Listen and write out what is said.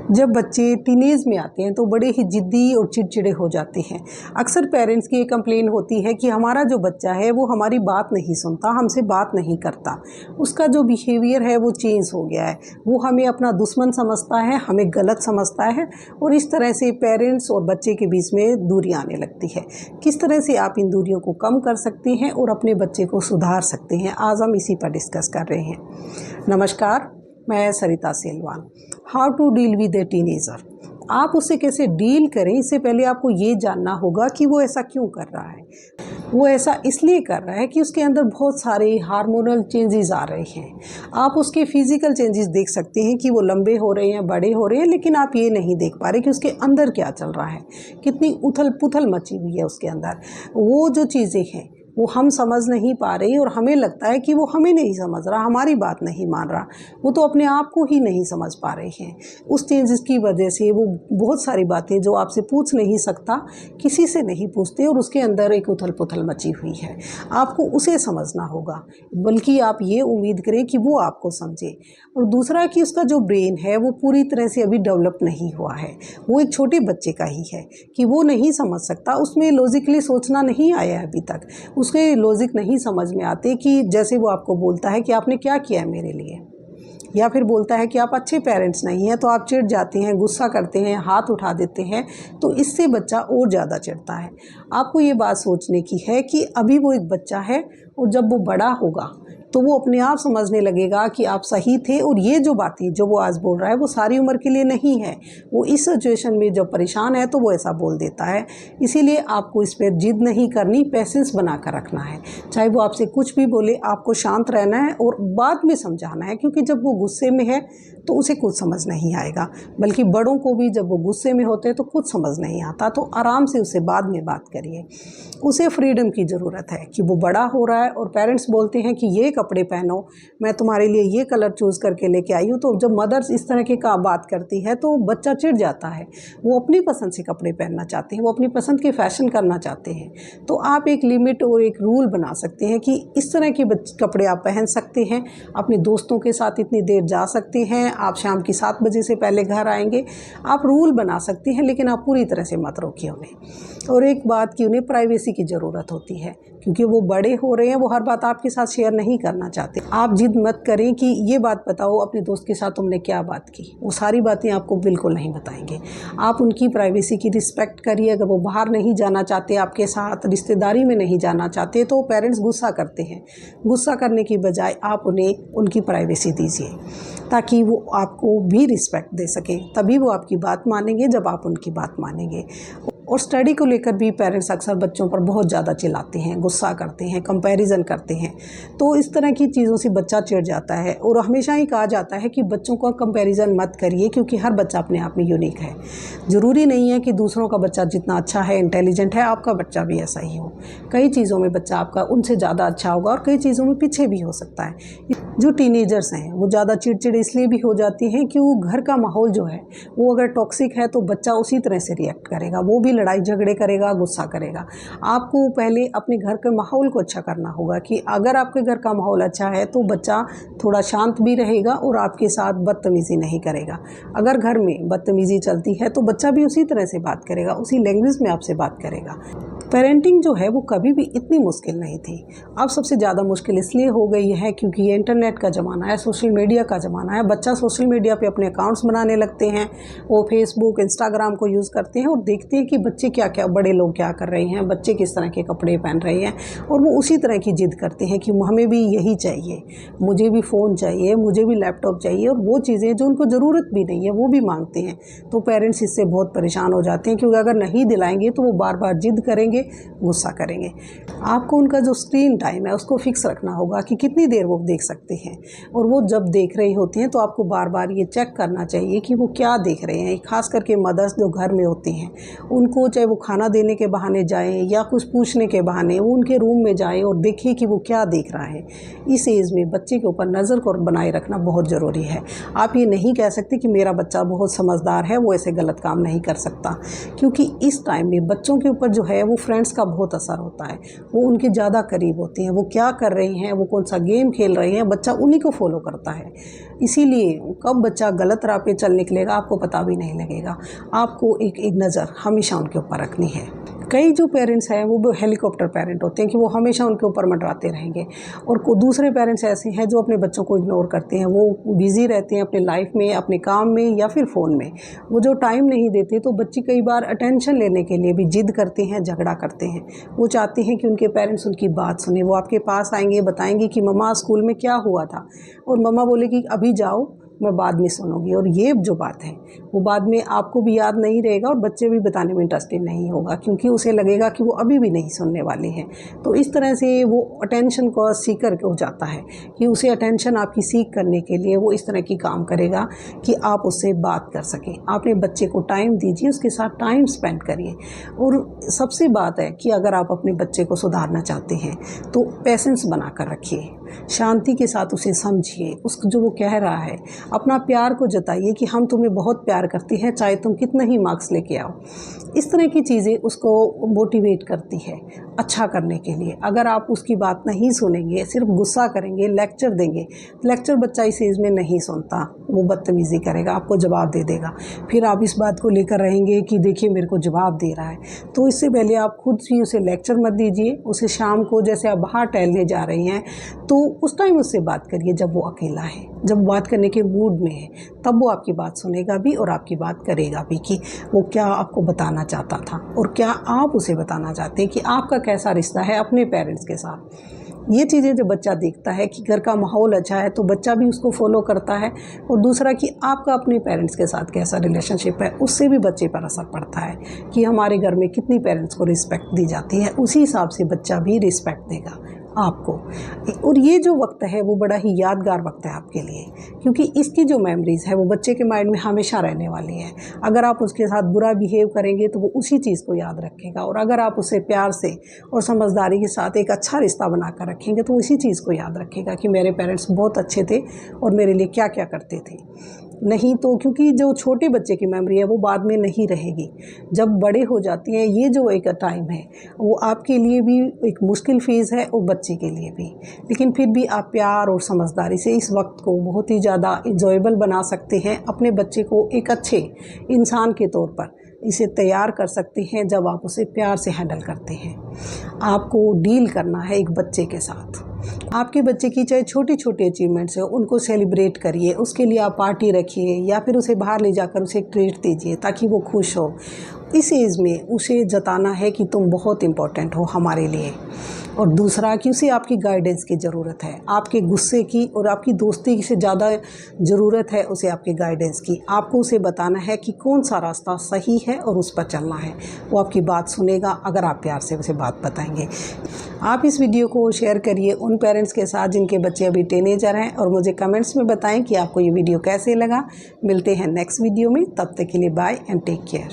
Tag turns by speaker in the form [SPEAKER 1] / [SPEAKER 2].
[SPEAKER 1] जब बच्चे टीनेज में आते हैं तो बड़े ही ज़िद्दी और चिड़चिड़े हो जाते हैं। अक्सर पेरेंट्स की ये कंप्लेन होती है कि हमारा जो बच्चा है वो हमारी बात नहीं सुनता, हमसे बात नहीं करता, उसका जो बिहेवियर है वो चेंज हो गया है, वो हमें अपना दुश्मन समझता है, हमें गलत समझता है और इस तरह से पेरेंट्स और बच्चे के बीच में दूरियां आने लगती है। किस तरह से आप इन दूरियों को कम कर सकते हैं और अपने बच्चे को सुधार सकते हैं, आज हम इसी पर डिस्कस कर रहे हैं। नमस्कार, मैं Sarita Selvan. How to deal with a teenager. आप उससे कैसे डील करें, इससे पहले आपको ये जानना होगा कि वो ऐसा क्यों कर रहा है। वो ऐसा इसलिए कर रहा है कि उसके अंदर बहुत सारे हार्मोनल चेंजेस आ रहे हैं। आप उसके फिजिकल चेंजेस देख सकते हैं कि वो लंबे हो रहे हैं, बड़े हो रहे हैं, लेकिन आप ये नहीं देख पा रहे कि उसके अंदर क्या चल रहा है, कितनी उथल पुथल मची हुई है उसके अंदर। वो जो चीज़ें हैं वो हम समझ नहीं पा रहे और हमें लगता है कि वो हमें नहीं समझ रहा, हमारी बात नहीं मान रहा, वो तो अपने आप को ही नहीं समझ पा रहे हैं। उस चेंजेस की वजह से वो बहुत सारी बातें जो आपसे पूछ नहीं सकता, किसी से नहीं पूछते और उसके अंदर एक उथल पुथल मची हुई है। आपको उसे समझना होगा, बल्कि आप ये उम्मीद करें कि वो आपको समझे। और दूसरा कि उसका जो ब्रेन है वो पूरी तरह से अभी डेवलप नहीं हुआ है, वो एक छोटे बच्चे का ही है कि वो नहीं समझ सकता, उसमें लॉजिकली सोचना नहीं आया है अभी तक। उसके लॉजिक नहीं समझ में आते कि जैसे वो आपको बोलता है कि आपने क्या किया है मेरे लिए, या फिर बोलता है कि आप अच्छे पेरेंट्स नहीं हैं, तो आप चिढ़ जाते हैं, गुस्सा करते हैं, हाथ उठा देते हैं, तो इससे बच्चा और ज़्यादा चिढ़ता है। आपको ये बात सोचने की है कि अभी वो एक बच्चा है और जब वो बड़ा होगा तो वो अपने आप समझने लगेगा कि आप सही थे और ये जो बातें जो वो आज बोल रहा है वो सारी उम्र के लिए नहीं है। वो इस सिचुएशन में जब परेशान है तो वो ऐसा बोल देता है। इसीलिए आपको इस पर जिद नहीं करनी, पेशेंस बना कर रखना है। चाहे वो आपसे कुछ भी बोले, आपको शांत रहना है और बाद में समझाना है, क्योंकि जब वो गुस्से में है तो उसे कुछ समझ नहीं आएगा। बल्कि बड़ों को भी जब वो गुस्से में होते हैं तो कुछ समझ नहीं आता, तो आराम से उससे बाद में बात करिए। उसे फ्रीडम की ज़रूरत है कि वो बड़ा हो रहा है और पेरेंट्स बोलते हैं कि ये कपड़े पहनो, मैं तुम्हारे लिए ये कलर चूज़ करके लेके आई हूँ। तो जब मदर्स इस तरह की का बात करती है तो बच्चा चिढ़ जाता है। वो अपनी पसंद से कपड़े पहनना चाहते हैं, वो अपनी पसंद के फैशन करना चाहते हैं। तो आप एक लिमिट और एक रूल बना सकते हैं कि इस तरह के कपड़े आप पहन सकते हैं, अपने दोस्तों के साथ इतनी देर जा सकते हैं, आप शाम की 7 बजे से पहले घर आएंगे। आप रूल बना सकते हैं, लेकिन आप पूरी तरह से मत रोकिए उन्हें। और एक बात कि उन्हें प्राइवेसी की ज़रूरत होती है, क्योंकि वो बड़े हो रहे हैं, वो हर बात आपके साथ शेयर नहीं करना चाहते। आप जिद मत करें कि ये बात बताओ अपने दोस्त के साथ तुमने क्या बात की, वो सारी बातें आपको बिल्कुल नहीं बताएंगे। आप उनकी प्राइवेसी की रिस्पेक्ट करिए। अगर वो बाहर नहीं जाना चाहते, आपके साथ रिश्तेदारी में नहीं जाना चाहते, तो पेरेंट्स गुस्सा करते हैं। गुस्सा करने की बजाय आप उन्हें उनकी प्राइवेसी दीजिए, ताकि वो आपको भी रिस्पेक्ट दे सकें। तभी वो आपकी बात मानेंगे जब आप उनकी बात मानेंगे। और स्टडी को लेकर भी पेरेंट्स अक्सर बच्चों पर बहुत ज़्यादा चिल्लाते हैं, गुस्सा करते हैं, कंपैरिजन करते हैं। तो इस तरह की चीज़ों से बच्चा चिढ़ जाता है। और हमेशा ही कहा जाता है कि बच्चों का कंपैरिजन मत करिए, क्योंकि हर बच्चा अपने आप में यूनिक है। ज़रूरी नहीं है कि दूसरों का बच्चा जितना अच्छा है, इंटेलिजेंट है, आपका बच्चा भी ऐसा ही हो। कई चीज़ों में बच्चा आपका उनसे ज़्यादा अच्छा होगा और कई चीज़ों में पीछे भी हो सकता है। जो टीनेजर्स हैं वो ज़्यादा चिड़चिड़ इसलिए भी हो जाती हैं कि वो घर का माहौल जो है वो अगर टॉक्सिक है तो बच्चा उसी तरह से रिएक्ट करेगा, वो भी लड़ाई झगड़े करेगा, गुस्सा करेगा। आपको पहले अपने घर के माहौल को अच्छा करना होगा कि अगर आपके घर का माहौल अच्छा है तो बच्चा थोड़ा शांत भी रहेगा और आपके साथ बदतमीज़ी नहीं करेगा। अगर घर में बदतमीज़ी चलती है तो बच्चा भी उसी तरह से बात करेगा, उसी लैंग्वेज में आपसे बात करेगा। पेरेंटिंग जो है वो कभी भी इतनी मुश्किल नहीं थी। अब सबसे ज़्यादा मुश्किल इसलिए हो गई है क्योंकि ये इंटरनेट का ज़माना है, सोशल मीडिया का ज़माना है। बच्चा सोशल मीडिया पे अपने अकाउंट्स बनाने लगते हैं, वो फेसबुक, इंस्टाग्राम को यूज़ करते हैं और देखते हैं कि बच्चे क्या क्या, बड़े लोग क्या कर रहे हैं, बच्चे किस तरह के कपड़े पहन रहे हैं, और वो उसी तरह की जिद करते हैं कि हमें भी यही चाहिए, मुझे भी फ़ोन चाहिए, मुझे भी लैपटॉप चाहिए, और वो चीज़ें जो उनको ज़रूरत भी नहीं है वो भी मांगते हैं। तो पेरेंट्स इससे बहुत परेशान हो जाते हैं, क्योंकि अगर नहीं दिलाएंगे तो वो बार बार जिद करेंगे, गुस्सा करेंगे। आपको उनका जो स्क्रीन टाइम है उसको फिक्स रखना होगा कि कितनी देर वो देख सकते हैं, और वो जब देख रहे होते हैं तो आपको बार बार ये चेक करना चाहिए कि वो क्या देख रहे हैं। खास करके मदर्स जो घर में होती हैं, उनको चाहे वो खाना देने के बहाने जाएं या कुछ पूछने के बहाने वो उनके रूम में जाएं और देखें कि वो क्या देख रहा है। इस एज में बच्चे के ऊपर नज़र को बनाए रखना बहुत ज़रूरी है। आप ये नहीं कह सकते कि मेरा बच्चा बहुत समझदार है, वो ऐसे गलत काम नहीं कर सकता, क्योंकि इस टाइम में बच्चों के ऊपर जो है वो फ्रेंड्स का बहुत असर होता है, वो उनके ज़्यादा करीब होते हैं, वो क्या कर रहे हैं, वो कौन सा गेम खेल रहे हैं, बच्चा उन्हीं को फॉलो करता है। इसीलिए कब बच्चा गलत राह पे चल निकलेगा आपको पता भी नहीं लगेगा। आपको एक नज़र हमेशा उनके ऊपर रखनी है। कई जो पेरेंट्स हैं वो हेलीकॉप्टर पेरेंट होते हैं कि वो हमेशा उनके ऊपर मंडराते रहेंगे, और दूसरे पेरेंट्स ऐसे हैं जो अपने बच्चों को इग्नोर करते हैं। वो बिज़ी रहते हैं अपने लाइफ में, अपने काम में या फिर फ़ोन में, वो जो टाइम नहीं देते। तो बच्चे कई बार अटेंशन लेने के लिए भी जिद करते हैं, झगड़ा करते हैं। वो चाहते हैं कि उनके पेरेंट्स उनकी बात सुने। वो आपके पास आएंगे, बताएंगे कि मम्मा स्कूल में क्या हुआ था, और मम्मा बोलेगी अभी जाओ, मैं बाद में सुनूंगी। और ये जो बात है वो बाद में आपको भी याद नहीं रहेगा और बच्चे भी बताने में इंटरेस्टेड नहीं होगा, क्योंकि उसे लगेगा कि वो अभी भी नहीं सुनने वाले हैं। तो इस तरह से वो अटेंशन को सीकर हो जाता है कि उसे अटेंशन आपकी सीख करने के लिए वो इस तरह की काम करेगा कि आप उससे बात कर सकें। आपने बच्चे को टाइम दीजिए, उसके साथ टाइम स्पेंड करिए। और सबसे बात है कि अगर आप अपने बच्चे को सुधारना चाहते हैं तो पेशेंस बना कर रखिए, शांति के साथ उसे समझिए, उसको जो वो कह रहा है। अपना प्यार को जताइए कि हम तुम्हें बहुत प्यार करते हैं, चाहे तुम कितना ही मार्क्स लेके आओ। इस तरह की चीज़ें उसको मोटिवेट करती है अच्छा करने के लिए। अगर आप उसकी बात नहीं सुनेंगे, सिर्फ गुस्सा करेंगे, लेक्चर देंगे, लेक्चर बच्चा इस एज में नहीं सुनता, वो बदतमीज़ी करेगा, आपको जवाब दे देगा। फिर आप इस बात को लेकर रहेंगे कि देखिए मेरे को जवाब दे रहा है। तो इससे पहले आप खुद ही उसे लेक्चर मत दीजिए। उसे शाम को जैसे आप बाहर टहलने जा रही हैं तो उस टाइम उससे बात करिए, जब वो अकेला है, जब बात करने के मूड में है, तब वो आपकी बात सुनेगा भी और आपकी बात करेगा भी कि वो क्या आपको बताना चाहता था और क्या आप उसे बताना चाहते हैं कि आपका कैसा रिश्ता है अपने पेरेंट्स के साथ। ये चीज़ें जब बच्चा देखता है कि घर का माहौल अच्छा है तो बच्चा भी उसको फॉलो करता है। और दूसरा कि आपका अपने पेरेंट्स के साथ कैसा रिलेशनशिप है, उससे भी बच्चे पर असर पड़ता है कि हमारे घर में कितनी पेरेंट्स को रिस्पेक्ट दी जाती है। उसी हिसाब से बच्चा भी रिस्पेक्ट देगा आपको। और ये जो वक्त है वो बड़ा ही यादगार वक्त है आपके लिए, क्योंकि इसकी जो मेमोरीज़ है वो बच्चे के माइंड में हमेशा रहने वाली है। अगर आप उसके साथ बुरा बिहेव करेंगे तो वो उसी चीज़ को याद रखेगा, और अगर आप उसे प्यार से और समझदारी के साथ एक अच्छा रिश्ता बनाकर रखेंगे तो उसी चीज़ को याद रखेगा कि मेरे पेरेंट्स बहुत अच्छे थे और मेरे लिए क्या क्या करते थे। नहीं तो क्योंकि जो छोटे बच्चे की मेमोरी है वो बाद में नहीं रहेगी, जब बड़े हो जाती हैं। ये जो एक टाइम है वो आपके लिए भी एक मुश्किल फेज़ है और बच्चे के लिए भी, लेकिन फिर भी आप प्यार और समझदारी से इस वक्त को बहुत ही ज़्यादा इंजॉयबल बना सकते हैं। अपने बच्चे को एक अच्छे इंसान के तौर पर इसे तैयार कर सकते हैं जब आप उसे प्यार से हैंडल करते हैं। आपको डील करना है एक बच्चे के साथ। आपके बच्चे की चाहे छोटी छोटी अचीवमेंट्स हो उनको सेलिब्रेट करिए, उसके लिए आप पार्टी रखिए या फिर उसे बाहर ले जाकर उसे ट्रीट दीजिए ताकि वो खुश हो। इस एज में उसे जताना है कि तुम बहुत इम्पोर्टेंट हो हमारे लिए। और दूसरा कि उसे आपकी गाइडेंस की ज़रूरत है, आपके गुस्से की और आपकी दोस्ती से ज़्यादा ज़रूरत है उसे आपके गाइडेंस की। आपको उसे बताना है कि कौन सा रास्ता सही है और उस पर चलना है। वो आपकी बात सुनेगा अगर आप प्यार से उसे बात बताएंगे। आप इस वीडियो को शेयर करिए उन पेरेंट्स के साथ जिनके बच्चे अभी टीनेजर हैं, और मुझे कमेंट्स में बताएं कि आपको ये वीडियो कैसे लगा। मिलते हैं नेक्स्ट वीडियो में, तब तक के लिए बाय एंड टेक केयर।